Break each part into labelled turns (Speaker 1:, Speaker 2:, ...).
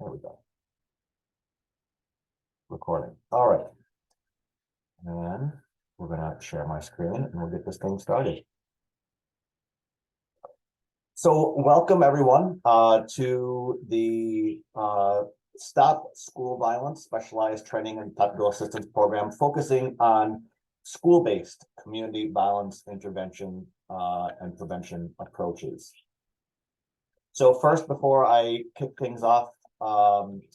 Speaker 1: There we go. Recording. All right. And we're going to share my screen and we'll get this thing started. So welcome everyone to the Stop School Violence Specialized Training and Technical Assistance Program, focusing on school-based community violence intervention and prevention approaches. So first, before I kick things off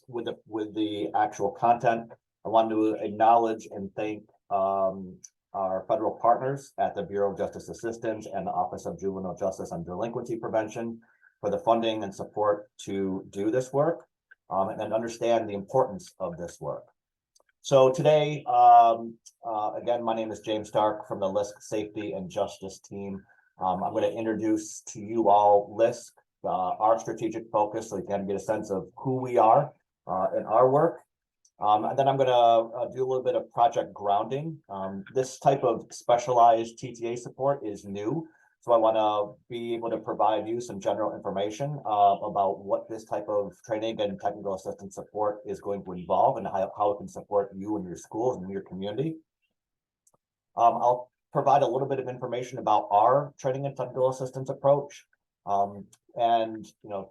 Speaker 1: with the actual content, I wanted to acknowledge and thank our federal partners at the Bureau of Justice Assistance and the Office of Juvenile Justice and Delinquency Prevention for the funding and support to do this work and understand the importance of this work. So today, again, my name is James Stark from the LISC Safety and Justice team. I'm going to introduce to you all LISC, our strategic focus, so you can get a sense of who we are in our work. And then I'm going to do a little bit of project grounding. This type of specialized TTA support is new, so I want to be able to provide you some general information about what this type of training and technical assistance support is going to involve and how it can support you and your schools and your community. I'll provide a little bit of information about our training and technical assistance approach, and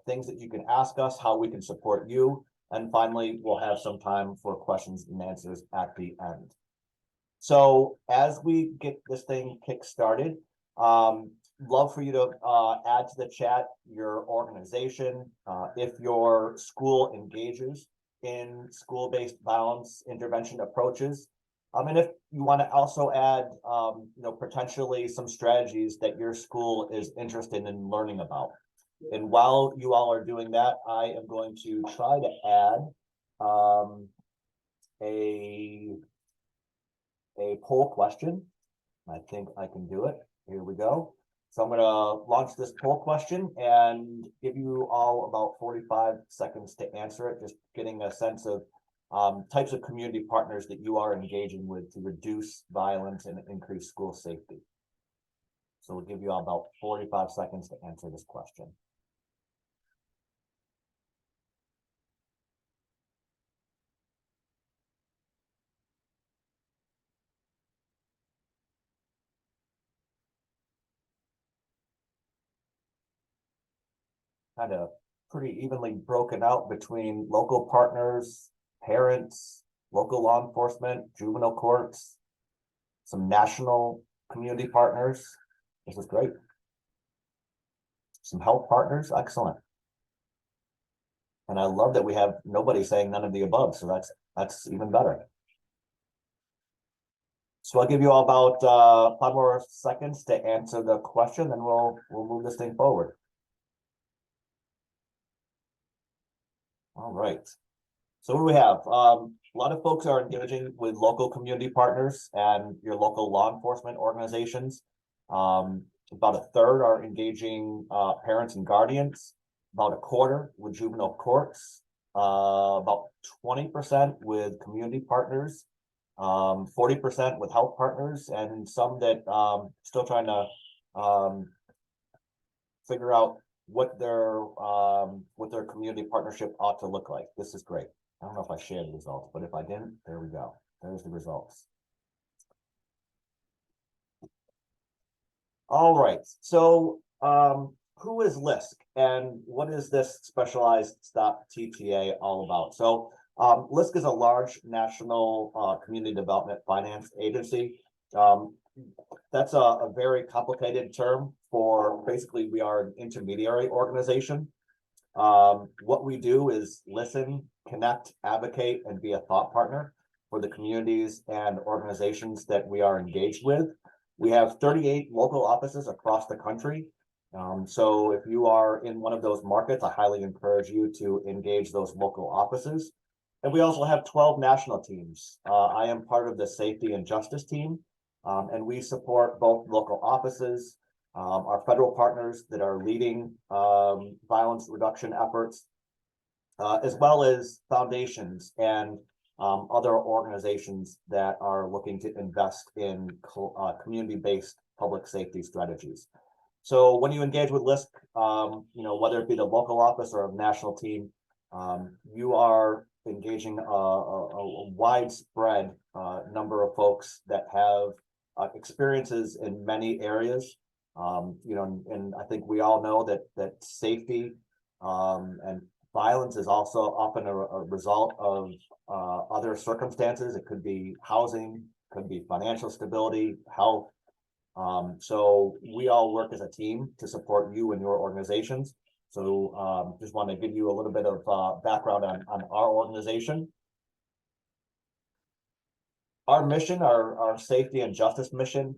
Speaker 1: things that you can ask us, how we can support you. And finally, we'll have some time for questions and answers at the end. So as we get this thing kick-started, love for you to add to the chat your organization, if your school engages in school-based violence intervention approaches. And if you want to also add, potentially some strategies that your school is interested in learning about. And while you all are doing that, I am going to try to add a poll question. I think I can do it. Here we go. So I'm going to launch this poll question and give you all about 45 seconds to answer it, just getting a sense of types of community partners that you are engaging with to reduce violence and increase school safety. So we'll give you all about 45 seconds to answer this question. Kind of pretty evenly broken out between local partners, parents, local law enforcement, juvenile courts, some national community partners. This is great. Some health partners, excellent. And I love that we have nobody saying none of the above, so that's even better. So I'll give you all about 5 more seconds to answer the question, then we'll move this thing forward. All right. So what do we have? A lot of folks are engaging with local community partners and your local law enforcement organizations. About a third are engaging parents and guardians, about a quarter with juvenile courts, about 20% with community partners, 40% with health partners, and some that still trying to figure out what their community partnership ought to look like. This is great. I don't know if I shared the results, but if I didn't, there we go. There's the results. All right. So who is LISC and what is this specialized Stop TTA all about? So LISC is a large national community development finance agency. That's a very complicated term for basically we are an intermediary organization. What we do is listen, connect, advocate, and be a thought partner for the communities and organizations that we are engaged with. We have 38 local offices across the country. So if you are in one of those markets, I highly encourage you to engage those local offices. And we also have 12 national teams. I am part of the Safety and Justice team, and we support both local offices, our federal partners that are leading violence reduction efforts, as well as foundations and other organizations that are looking to invest in community-based public safety strategies. So when you engage with LISC, whether it be the local office or a national team, You are engaging a widespread number of folks that have experiences in many areas. And I think we all know that safety and violence is also often a result of other circumstances. It could be housing, could be financial stability, health. So we all work as a team to support you and your organizations. So just want to give you a little bit of background on our organization. Our mission, our safety and justice mission,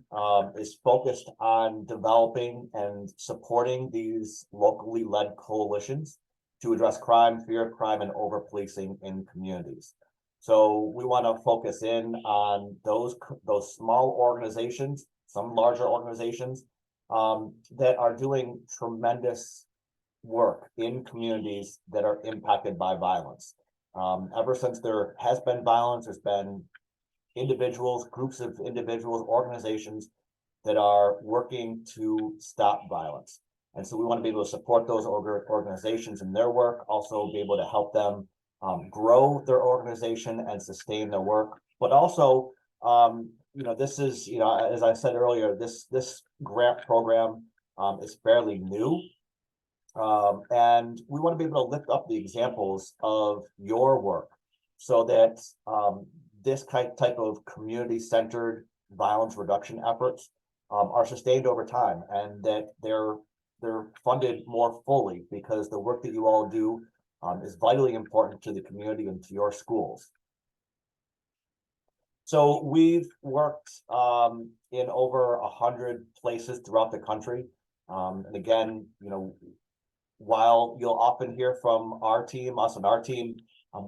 Speaker 1: is focused on developing and supporting these locally led coalitions to address crime, fear of crime, and over policing in communities. So we want to focus in on those small organizations, some larger organizations, that are doing tremendous work in communities that are impacted by violence. Ever since there has been violence, there's been individuals, groups of individuals, organizations that are working to stop violence. And so we want to be able to support those organizations in their work, also be able to help them grow their organization and sustain their work. But also, this is, as I said earlier, this grant program is fairly new. And we want to be able to lift up the examples of your work so that this type of community-centered violence reduction efforts are sustained over time, and that they're funded more fully, because the work that you all do is vitally important to the community and to your schools. So we've worked in over 100 places throughout the country. And again, while you'll often hear from us and our team,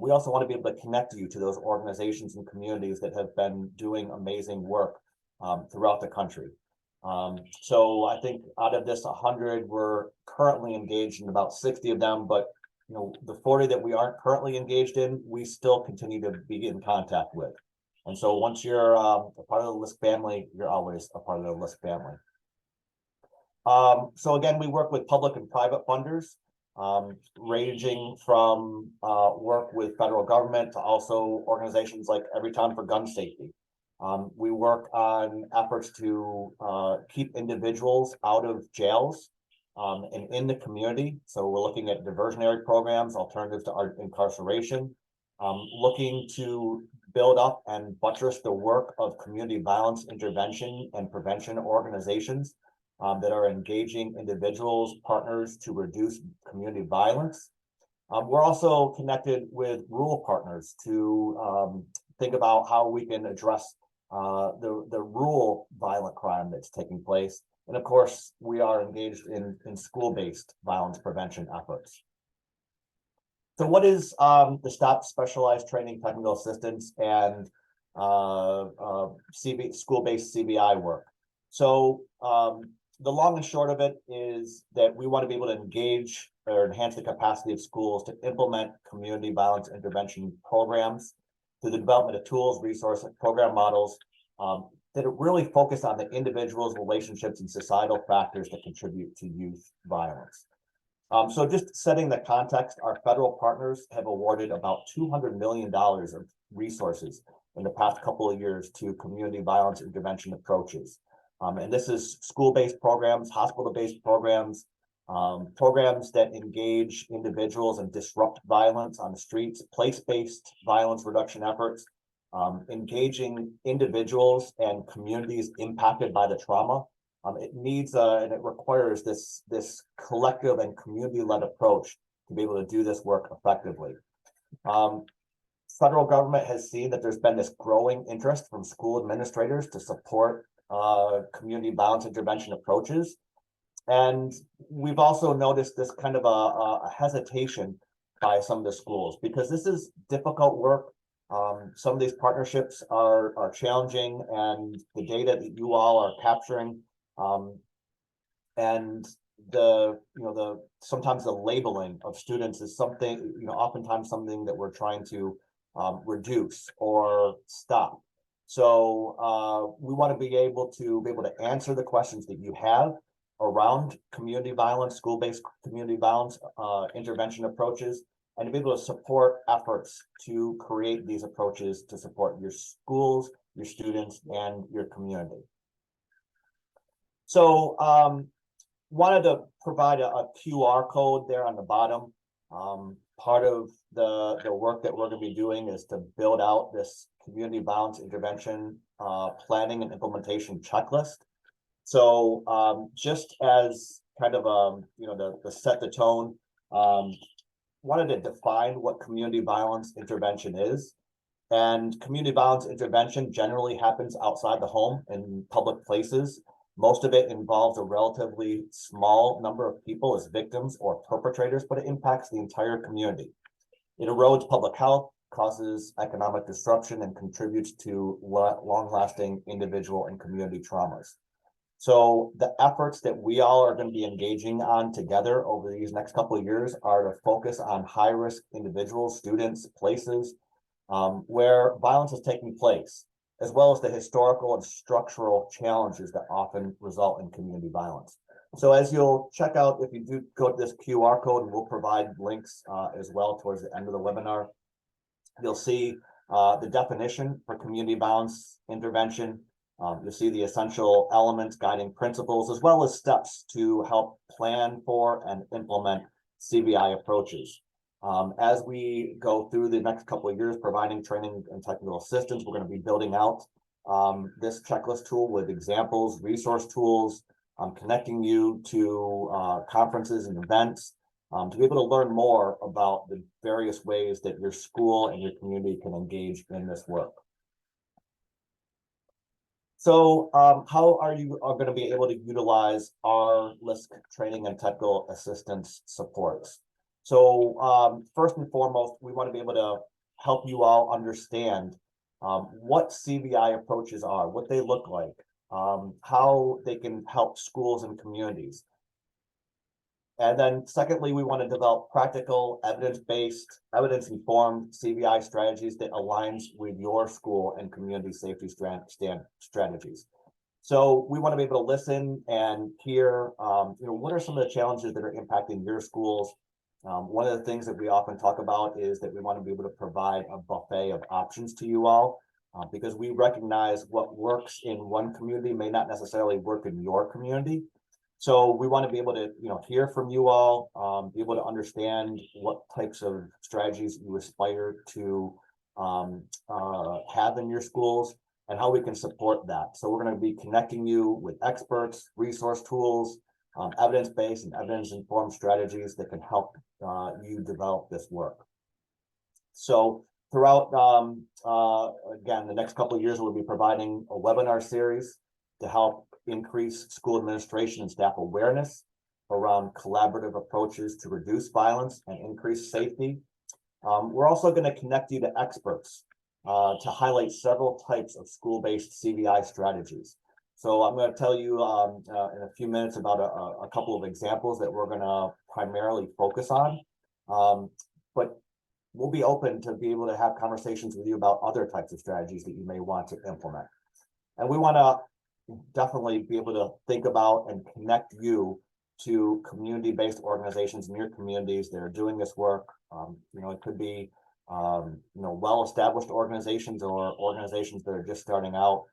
Speaker 1: we also want to be able to connect you to those organizations and communities that have been doing amazing work throughout the country. So I think out of this 100, we're currently engaged in about 60 of them, but the 40 that we aren't currently engaged in, we still continue to be in contact with. And so once you're a part of the LISC family, you're always a part of the LISC family. So again, we work with public and private funders, ranging from work with federal government to also organizations like Every Town for Gun Safety. We work on efforts to keep individuals out of jails and in the community. So we're looking at diversionary programs, alternatives to incarceration, looking to build up and buttress the work of community violence intervention and prevention organizations that are engaging individuals, partners to reduce community violence. We're also connected with rural partners to think about how we can address the rural violent crime that's taking place. And of course, we are engaged in school-based violence prevention efforts. So what is the STOP Specialized Training Technical Assistance and school-based CVI work? So the long and short of it is that we want to be able to engage or enhance the capacity of schools to implement community violence intervention programs through the development of tools, resources, and program models that really focus on the individual's relationships and societal factors that contribute to youth violence. So just setting the context, our federal partners have awarded about $200 million of resources in the past couple of years to community violence intervention approaches. And this is school-based programs, hospital-based programs, programs that engage individuals and disrupt violence on the streets, place-based violence reduction efforts, engaging individuals and communities impacted by the trauma. It needs and it requires this collective and community-led approach to be able to do this work effectively. Federal government has seen that there's been this growing interest from school administrators to support community violence intervention approaches. And we've also noticed this kind of a hesitation by some of the schools, because this is difficult work. Some of these partnerships are challenging, and the data that you all are capturing and sometimes the labeling of students is something, oftentimes something that we're trying to reduce or stop. So we want to be able to answer the questions that you have around community violence, school-based community violence intervention approaches, and to be able to support efforts to create these approaches to support your schools, your students, and your community. So wanted to provide a QR code there on the bottom. Part of the work that we're going to be doing is to build out this community violence intervention planning and implementation checklist. So just as kind of the set the tone, wanted to define what community violence intervention is. And community violence intervention generally happens outside the home in public places. Most of it involves a relatively small number of people as victims or perpetrators, but it impacts the entire community. It erodes public health, causes economic disruption, and contributes to long-lasting individual and community traumas. So the efforts that we all are going to be engaging on together over these next couple of years are to focus on high-risk individuals, students, places where violence is taking place, as well as the historical and structural challenges that often result in community violence. So as you'll check out, if you do go to this QR code, and we'll provide links as well towards the end of the webinar, you'll see the definition for community violence intervention. You'll see the essential elements, guiding principles, as well as steps to help plan for and implement CVI approaches. As we go through the next couple of years, providing training and technical assistance, we're going to be building out this checklist tool with examples, resource tools, connecting you to conferences and events to be able to learn more about the various ways that your school and your community can engage in this work. So how are you going to be able to utilize our LISC training and technical assistance supports? So first and foremost, we want to be able to help you all understand what CVI approaches are, what they look like, how they can help schools and communities. And then secondly, we want to develop practical, evidence-based, evidence-informed CVI strategies that aligns with your school and community safety strategies. So we want to be able to listen and hear, what are some of the challenges that are impacting your schools? One of the things that we often talk about is that we want to be able to provide a buffet of options to you all, because we recognize what works in one community may not necessarily work in your community. So we want to be able to, hear from you all, be able to understand what types of strategies you aspire to have in your schools and how we can support that. So we're going to be connecting you with experts, resource tools, evidence-based and evidence-informed strategies that can help you develop this work. So throughout, again, the next couple of years, we'll be providing a webinar series to help increase school administration and staff awareness around collaborative approaches to reduce violence and increase safety. We're also going to connect you to experts to highlight several types of school-based CVI strategies. So I'm going to tell you in a few minutes about a couple of examples that we're going to primarily focus on. But we'll be open to be able to have conversations with you about other types of strategies that you may want to implement. And we want to definitely be able to think about and connect you to community-based organizations in your communities that are doing this work. It could be well-established organizations or organizations that are just starting out.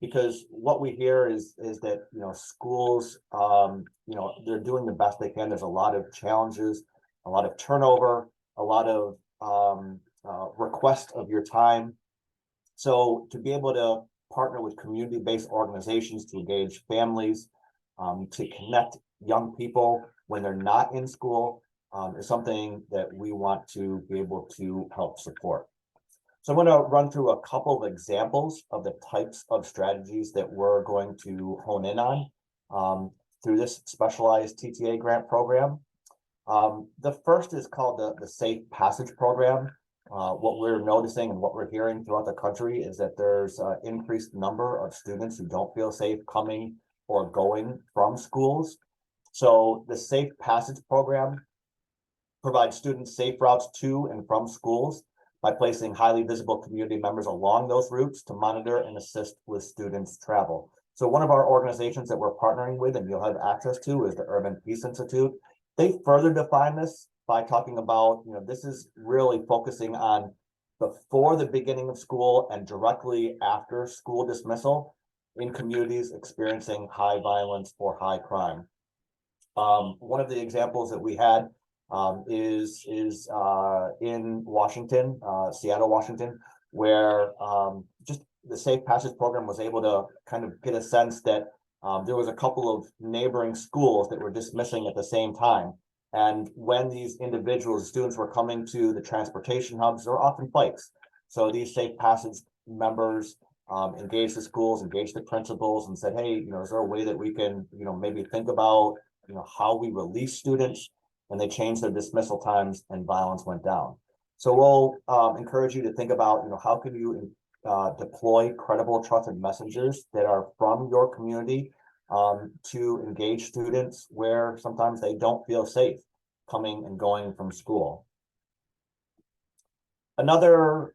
Speaker 1: Because what we hear is that schools they're doing the best they can. There's a lot of challenges, a lot of turnover, a lot of request of your time. So to be able to partner with community-based organizations to engage families, to connect young people when they're not in school is something that we want to be able to help support. So I'm going to run through a couple of examples of the types of strategies that we're going to hone in on through this specialized TTA grant program. The first is called the Safe Passage Program. What we're noticing and what we're hearing throughout the country is that there's an increased number of students who don't feel safe coming or going from schools. So the Safe Passage Program provides students safe routes to and from schools by placing highly visible community members along those routes to monitor and assist with students' travel. So one of our organizations that we're partnering with and you'll have access to is the Urban Peace Institute. They further define this by talking about, this is really focusing on before the beginning of school and directly after school dismissal in communities experiencing high violence or high crime. One of the examples that we had is in Washington, Seattle, Washington, where just the Safe Passage program was able to kind of get a sense that there was a couple of neighboring schools that were dismissing at the same time. And when these individuals, students were coming to the transportation hubs, there were often fights. So these Safe Passage members engaged the schools, engaged the principals, and said, hey, is there a way that we can, maybe think about, how we release students? And they changed their dismissal times and violence went down. So we'll encourage you to think about, how can you deploy credible, trusted messengers that are from your community to engage students where sometimes they don't feel safe coming and going from school. Another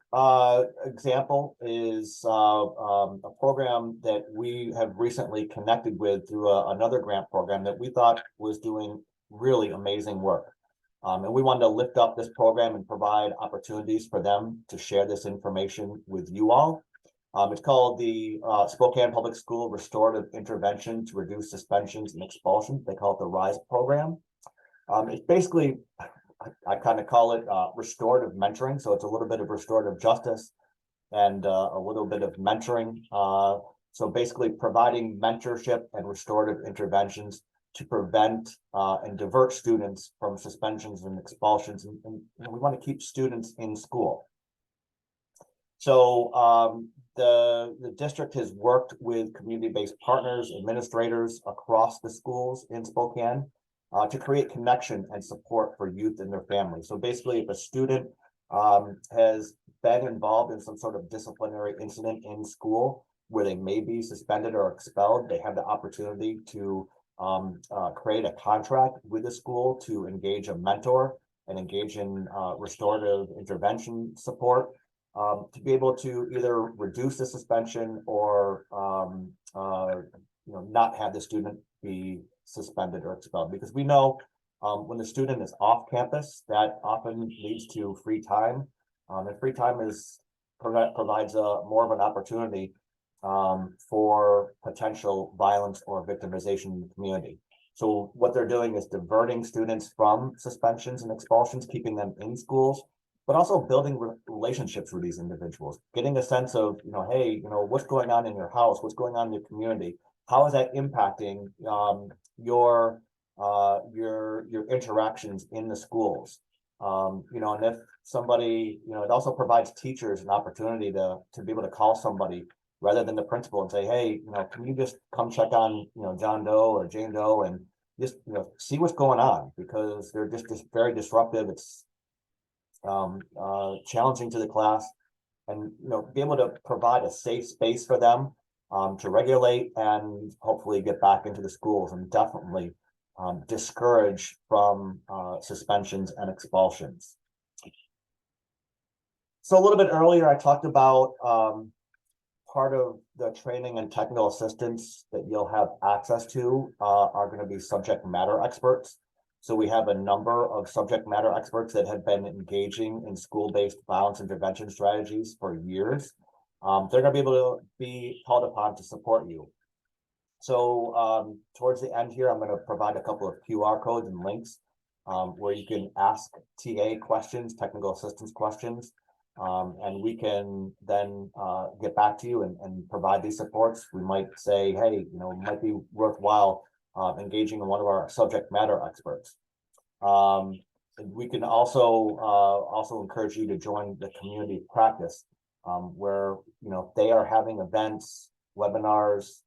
Speaker 1: example is a program that we have recently connected with through another grant program that we thought was doing really amazing work. And we wanted to lift up this program and provide opportunities for them to share this information with you all. It's called the Spokane Public School Restorative Intervention to Reduce Suspensions and Expulsions. They call it the RISE program. It's basically, I kind of call it restorative mentoring. So it's a little bit of restorative justice and a little bit of mentoring. So basically providing mentorship and restorative interventions to prevent and divert students from suspensions and expulsions. And we want to keep students in school. So the district has worked with community-based partners, administrators across the schools in Spokane to create connection and support for youth and their families. So basically, if a student has been involved in some sort of disciplinary incident in school where they may be suspended or expelled, they have the opportunity to create a contract with the school to engage a mentor and engage in restorative intervention support to be able to either reduce the suspension or not have the student be suspended or expelled. Because we know when the student is off campus, that often leads to free time, and free time provides more of an opportunity for potential violence or victimization in the community. So what they're doing is diverting students from suspensions and expulsions, keeping them in schools, but also building relationships with these individuals, getting a sense of, hey, what's going on in your house, what's going on in your community, how is that impacting your interactions in the schools, and if somebody, it also provides teachers an opportunity to be able to call somebody rather than the principal and say, hey, can you just come check on, John Doe or Jane Doe and just, see what's going on, because they're just very disruptive. It's challenging to the class, and be able to provide a safe space for them to regulate and hopefully get back into the schools, and definitely discourage from suspensions and expulsions. So a little bit earlier, I talked about part of the training and technical assistance that you'll have access to are going to be subject matter experts. So we have a number of subject matter experts that have been engaging in school-based violence intervention strategies for years. They're going to be able to be called upon to support you. So towards the end here, I'm going to provide a couple of QR codes and links where you can ask TA questions, technical assistance questions, and we can then get back to you and provide these supports. We might say, hey, it might be worthwhile engaging in one of our subject matter experts. We can also encourage you to join the community practice where they are having events, webinars,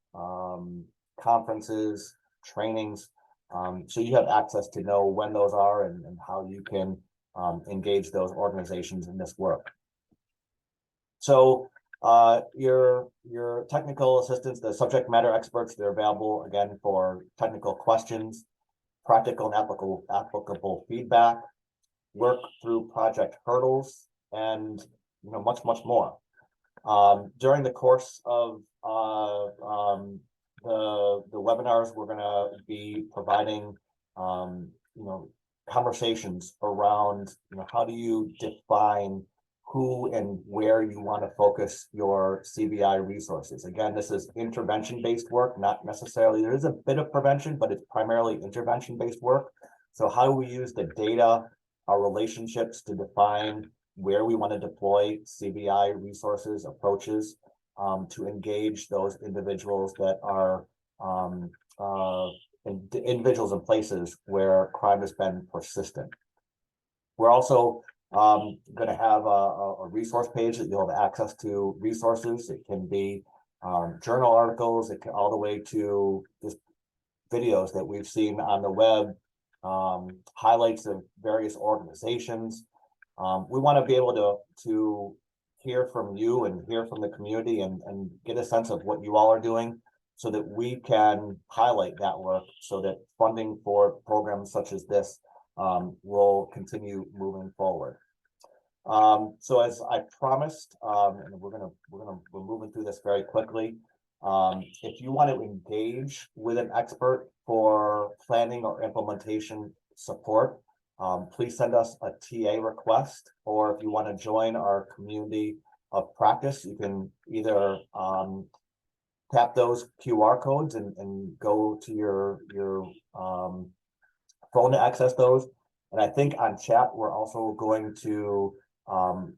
Speaker 1: conferences, trainings, so you have access to know when those are and how you can engage those organizations in this work. So your technical assistants, the subject matter experts, they're available again for technical questions, practical and applicable feedback, work through project hurdles, and much more. During the course of the webinars, we're going to be providing conversations around, how do you define who and where you want to focus your CVI resources. Again, this is intervention-based work, not necessarily, there is a bit of prevention, but it's primarily intervention-based work. So how do we use the data, our relationships to define where we want to deploy CVI resources, approaches, to engage those individuals that are individuals and places where crime has been persistent. We're also going to have a resource page that you'll have access to resources. It can be journal articles, it can all the way to just videos that we've seen on the web, highlights of various organizations. We want to be able to hear from you and hear from the community and get a sense of what you all are doing so that we can highlight that work so that funding for programs such as this will continue moving forward. So as I promised, and we're moving through this very quickly. If you want to engage with an expert for planning or implementation support, please send us a TA request, or if you want to join our community of practice, you can either tap those QR codes and go to your phone to access those. And I think on chat, we're also going to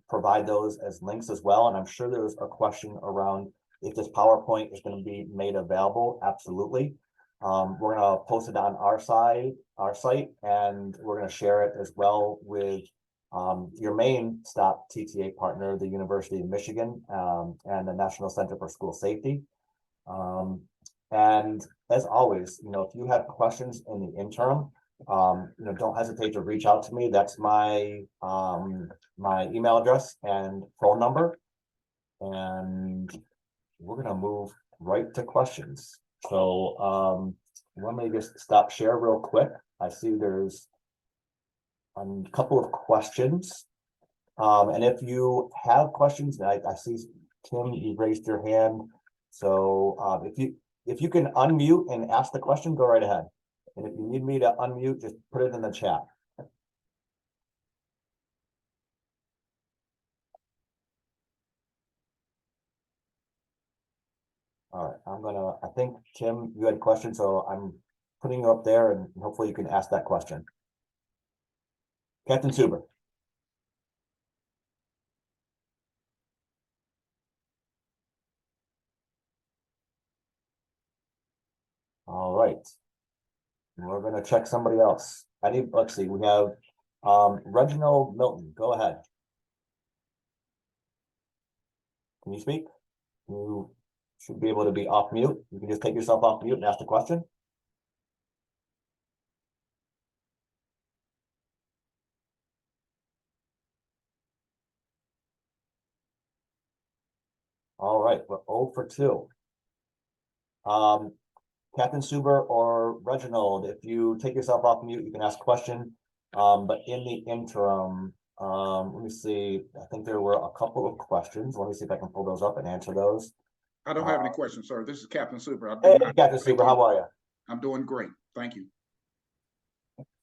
Speaker 1: provide those as links as well. And I'm sure there's a question around if this PowerPoint is going to be made available. Absolutely. We're going to post it on our site, and we're going to share it as well with your main stop TTA partner, the University of Michigan, and the National Center for School Safety. And as always, if you have questions in the interim, don't hesitate to reach out to me. That's my my email address and phone number. And we're going to move right to questions. So let me just stop share real quick. I see there's a couple of questions. And if you have questions, I see Tim, you raised your hand. So if you can unmute and ask the question, go right ahead. And if you need me to unmute, just put it in the chat. All right, I think, Tim, you had a question, so I'm putting you up there and hopefully you can ask that question. Captain Suber. All right. We're going to check somebody else. Let's see, we have Reginald Milton. Go ahead. Can you speak? You should be able to be off mute. You can just take yourself off mute and ask the question. All right, we're 0 for 2. Captain Suber or Reginald, if you take yourself off mute, you can ask a question. But in the interim, let me see. I think there were a couple of questions. Let me see if I can pull those up and answer those.
Speaker 2: I don't have any questions, sir. This is Captain Suber.
Speaker 1: Hey, Captain Suber, how are you?
Speaker 2: I'm doing great. Thank you.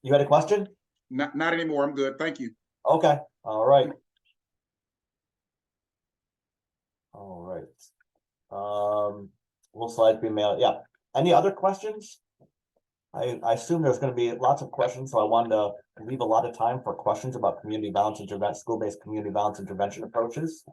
Speaker 1: You had a question?
Speaker 2: Not anymore. I'm good. Thank you.
Speaker 1: Okay. All right. All right. We'll slide email. Yeah. Any other questions? I assume there's going to be lots of questions, so I wanted to leave a lot of time for questions about community violence intervention, school-based community violence intervention approaches.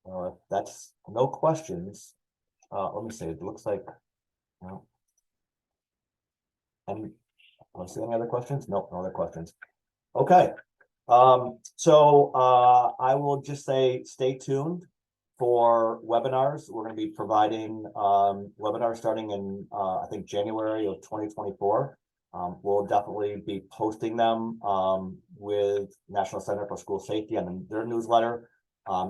Speaker 1: If that's no questions, let me see. It looks like. And let's see, any other questions? Nope, no other questions. Okay. So I will just say stay tuned for webinars. We're going to be providing webinars starting in I think January of 2024. We'll definitely be posting them with National Center for School Safety and their newsletter.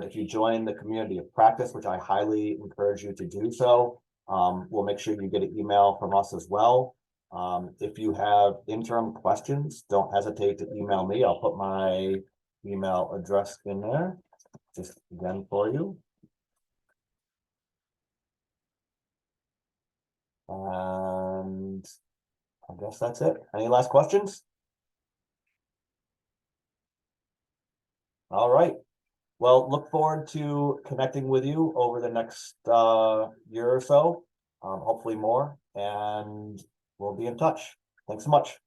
Speaker 1: If you join the community of practice, which I highly encourage you to do so, we'll make sure you get an email from us as well. If you have interim questions, don't hesitate to email me. I'll put my email address in there, just again for you. And I guess that's it. Any last questions? All right. Well, look forward to connecting with you over the next year or so, hopefully more, and we'll be in touch. Thanks so much.